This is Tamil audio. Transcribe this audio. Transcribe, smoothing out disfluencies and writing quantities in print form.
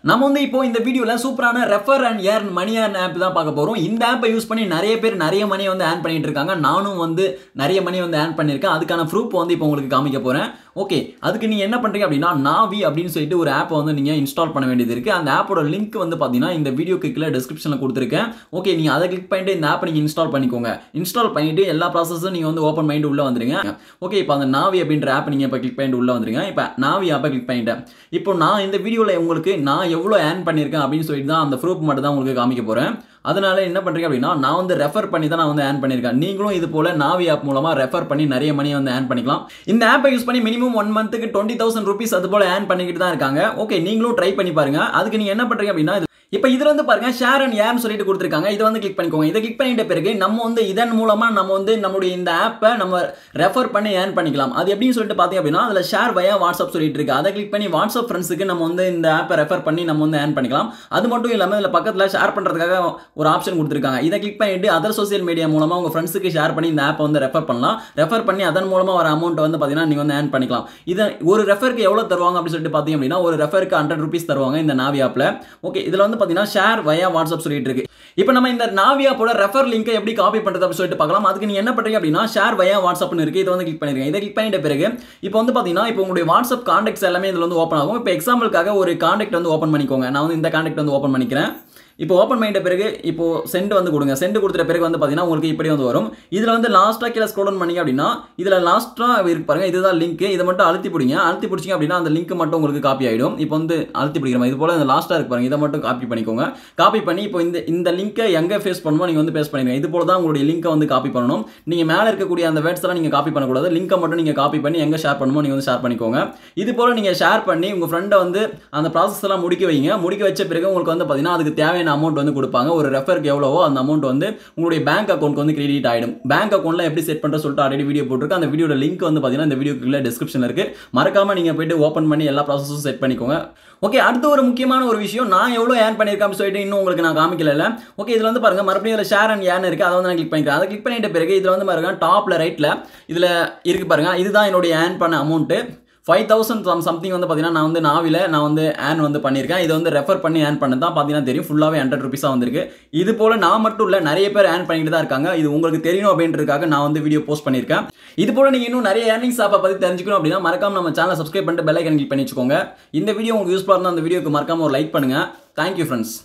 நம்ம வந்து இப்போ இந்த வீடியோல சூப்பரான refer and earn money earn app தான் பார்க்க போறோம். இந்த ஆப்பை யூஸ் பண்ணி நிறைய பேர் நிறைய மணி வந்து ஏர்ன் பண்ணிட்டு இருக்காங்க. நானும் வந்து நிறைய மணி வந்து ஏர்ன் பண்ணிருக்கேன். அதுக்கான ப்ரூஃப் வந்து இப்போ உங்களுக்கு காமிக்க போறேன். ஓகே, அதுக்கு நீங்க என்ன பண்றீங்க அப்படின்னா நாவி அப்படின்னு சொல்லிட்டு ஒரு ஆப்பை வந்து நீங்க இன்ஸ்டால் பண்ண வேண்டியது இருக்கு. அந்த ஆப்போட லிங்க் வந்து பாத்தீங்கன்னா இந்த வீடியோக்கு கீழே டிஸ்கிரிப்ஷன்ல கொடுத்துருக்கேன். ஓகே, நீங்க அதை கிளிக் பண்ணிட்டு இந்த ஆப்பை நீங்க இன்ஸ்டால் பண்ணிக்கோங்க. இன்ஸ்டால் பண்ணிட்டு எல்லா ப்ராசஸும் நீங்க வந்து ஓப்பன் பண்ணிட்டு உள்ள வந்துருங்க. ஓகே, இப்போ அந்த நாவி அப்படின்ற ஆப் நீங்க இப்போ கிளிக் பண்ணிட்டு உள்ள வந்துருங்க. இப்போ நாவி ஆப்பை கிளிக் பண்ணிட்டேன். இப்போ நான் இந்த வீடியோல உங்களுக்கு நான் எவ்வளவு ஏர்ன் பண்ணிருக்கேன் அப்படின்னு சொல்லிட்டு தான் அந்த ப்ரூஃப் மட்டும் தான் உங்களுக்கு காமிக்க போறேன். அதனால என்ன பண்றீங்க அப்படின்னா நான் வந்து ரெஃபர் பண்ணி தான் நான் வந்து ஏர்ன் பண்ணிருக்கேன். நீங்களும் இது போல நாவி ஆப் மூலமா ரெஃபர் பண்ணி நிறைய மணி வந்து ஏர்ன் பண்ணிக்கலாம். இந்த ஆப்பை யூஸ் பண்ணி மினிமம் 1 மந்த்துக்கு 20,000 ரூபீஸ் அது போல ஏர்ன் பண்ணிக்கிட்டு தான் இருக்காங்க. ஓகே, நீங்களும் ட்ரை பண்ணி பாருங்க. அதுக்கு நீங்க என்ன பண்றீங்க அப்படின்னா இப்போ இதுல வந்து பாருங்க ஷேர் அண்ட் ஏர்ன் சொல்லிட்டு கொடுத்துருக்காங்க. இதை வந்து கிளிக் பண்ணிக்கோங்க. இதை கிளிக் பண்ணிட்ட பிறகு நம்ம வந்து இதன் மூலமா நம்ம வந்து நம்மளுடைய இந்த ஆப்பை நம்ம ரெஃபர் பண்ணி ஏர்ன் பண்ணிக்கலாம். அது எப்படின்னு சொல்லிட்டு பாத்தீங்க அப்படின்னா அதுல ஷேர் வயா வாட்ஸ்அப் சொல்லிட்டு இருக்கு. அதை கிளிக் பண்ணி வாட்ஸ்அப் ஃப்ரெண்ட்ஸுக்கு நம்ம வந்து இந்த ஆப்பை ரெஃபர் பண்ணி நம்ம வந்து ஏர்ன் பண்ணிக்கலாம். அது மட்டும் இல்லாம இதுல பக்கத்துல ஷேர் பண்றதுக்காக ஒரு ஆப்ஷன் கொடுத்துருக்காங்க. இதை கிளிக் பண்ணிட்டு அதர் சோசியல் மீடியா மூலமா உங்க ஃப்ரெண்ட்ஸுக்கு ஷேர் பண்ணி இந்த ஆப்பை வந்து ரெஃபர் பண்ணலாம். ரெஃபர் பண்ணி அதன் மூலமா வர அமௌண்ட் வந்து பாத்தீங்கன்னா நீங்க வந்து ஏர்ன் பண்ணிக்கலாம். இதை ஒரு ரெஃபருக்கு எவ்வளவு தருவாங்க அப்படின்னு சொல்லிட்டு பாத்தீங்க அப்படின்னா ஒரு ரெஃபருக்கு 100 ரூபீஸ் தருவாங்க இந்த நாவி ஆப்ல. ஓகே, இதுல வந்து பாத்தீங்கன்னா ஷேர் வயா வாட்ஸ்அப் சொல்லிட்டு இருக்கு. இப்போ நம்ம இந்த நாவி ஆப்போட ரெஃபர் லிங்கை எப்படி காப்பி பண்றது அப்படின்னு சொல்லிட்டு பார்க்கலாம். அதுக்கு நீங்க என்ன பண்றீங்க அப்படின்னா ஷேர் வயா வாட்ஸ்அப்னு இருக்கு. இதை வந்து கிளிக் பண்ணிருங்க. இதை கிளிக் பண்ணிட்ட பிறகு இப்போ வந்து பாத்தீங்கன்னா இப்போ உங்களுடைய வாட்ஸ்அப் கான்டாக்ட்ஸ் எல்லாமே இதுல வந்து ஓப்பன் ஆகும். இப்போ எக்ஸாம்பிளுக்காக ஒரு கான்டாக்ட் வந்து ஓப்பன் பண்ணிக்கோங்க. நான் வந்து இந்த கான்டாக்ட் வந்து ஓப்பன் பண்ணிக்கிறேன். இப்போ ஓப்பன் பண்ணிட்ட பிறகு இப்போ சென்ட் வந்து கொடுங்க. சென்ட் கொடுத்த பிறகு வந்து பாத்தீங்கன்னா உங்களுக்கு இப்படி வந்து வரும். இதுல வந்து லாஸ்டா கீழே ஸ்க்ரோல் டவுன் பண்ணீங்க அப்படின்னா இதுல லாஸ்டா இருக்கு பாருங்க, இதுதான் லிங்க். இதை மட்டும் அழுத்தி பிடிங்க. அழுத்தி பிடிச்சிங்க அப்படின்னா அந்த லிங்க் மட்டும் உங்களுக்கு காப்பி ஆயிடும். இப்போ வந்து அழுத்தி பிடிக்கிறோம். இது போல இந்த லாஸ்டா இருக்கு பாருங்க, இதை மட்டும் காப்பி பண்ணிக்கோங்க. காப்பி பண்ணி இப்போ இந்த லிங்கை எங்க பேஸ்ட் பண்ணுமோ நீங்க வந்து பேஸ்ட் பண்ணிடுங்க. இது போல தான் உங்களுடைய லிங்கை வந்து காப்பி பண்ணணும். நீங்க மேல இருக்கக்கூடிய அந்த வேர்ட்ஸ் எல்லாம் நீங்க காப்பி பண்ணக்கூடாது. லிங்கை மட்டும் நீங்க காப்பி பண்ணி எங்க ஷேர் பண்ணுமோ நீங்க வந்து ஷேர் பண்ணிக்கோங்க. இது போல நீங்க ஷேர் பண்ணி உங்க ஃப்ரெண்டை வந்து அந்த ப்ராசஸ் எல்லாம் முடிக்க வைங்க. முடிக்க வச்ச பிறகு உங்களுக்கு வந்து பாத்தீங்கன்னா அதுக்கு தேவையான அமௌண்ட் வந்து கொடுப்பாங்க. ஒரு ரெஃபருக்கு எவ்வளவோ அந்த அமௌண்ட் வந்து உங்களுடைய பேங்க் அக்கௌண்ட் வந்து கிரெடிட் ஆயிடும். பேங்க் அக்கௌண்ட்ல எப்படி செட் பண்ற சொல்லிட்டு ஆல்ரெடி வீடியோ போட்டுருக்கு. அந்த வீடியோட லிங்க் வந்து பாத்தீங்கன்னா இந்த வீடியோக்கு கீழ டிஸ்கிரிப்ஷன்ல இருக்கு. மறக்காம நீங்க போயிட்டு ஓபன் பண்ணி எல்லா ப்ராசஸும் செட் பண்ணிக்கோங்க. ஓகே, அடுத்து ஒரு முக்கியமான ஒரு விஷயம், நான் எவ்வளவு ஏர்ன் பண்ணிருக்கேன்னு சொல்லிட்டு இன்னும் உங்களுக்கு நான் காமிக்கல. ஓகே, இதுல வந்து பாருங்க மறுபடியும் இதுல ஷேர் அண்ட் ஏர்ன் இருக்கு. அதை வந்து நான் கிளிக் பண்ணிக்கிறேன். அதை கிளிக் பண்ணிட்ட பிறகு இதுல வந்து பாருங்க டாப்ல ரைட்ல இதுல இருக்கு பாருங்க, இதுதான் என்னுடைய ஏர்ன் பண்ண அமௌண்ட். 5,000 சம்திங் வந்து பாத்தீங்கன்னா நான் வந்து நாவில நான் வந்து ஏர்ன் வந்து பண்ணிருக்கேன். இது வந்து ரெஃபர் பண்ணி ஏர்ன் பண்ணது தான் பாத்தீங்கன்னா தெரியும். ஃபுல்லாவே 100 ரூபீஸா வந்திருக்கு. இது போல நான் மட்டும் இல்ல, நிறைய பேர் ஏர்ன் பண்ணிட்டு தான் இருக்காங்க. இது உங்களுக்கு தெரியணும் அப்படின்றதுக்காக நான் வந்து வீடியோ போஸ்ட் பண்ணிருக்கேன். இது போல நீங்க இன்னும் நிறைய ஏர்னிங்ஸ் ஆப்பை பத்தி தெரிஞ்சுக்கணும் அப்படின்னா மறக்காம நம்ம சேனலை சப்ஸ்கிரைப் பண்ணிட்டு பெல் ஐகான் கிளிக் பண்ணி வச்சுக்கோங்க. இந்த வீடியோ உங்களுக்கு யூஸ்ஃபுல்லா இருந்தா அந்த வீடியோக்கு மறக்காம ஒரு லைக் பண்ணுங்க. Thank you friends.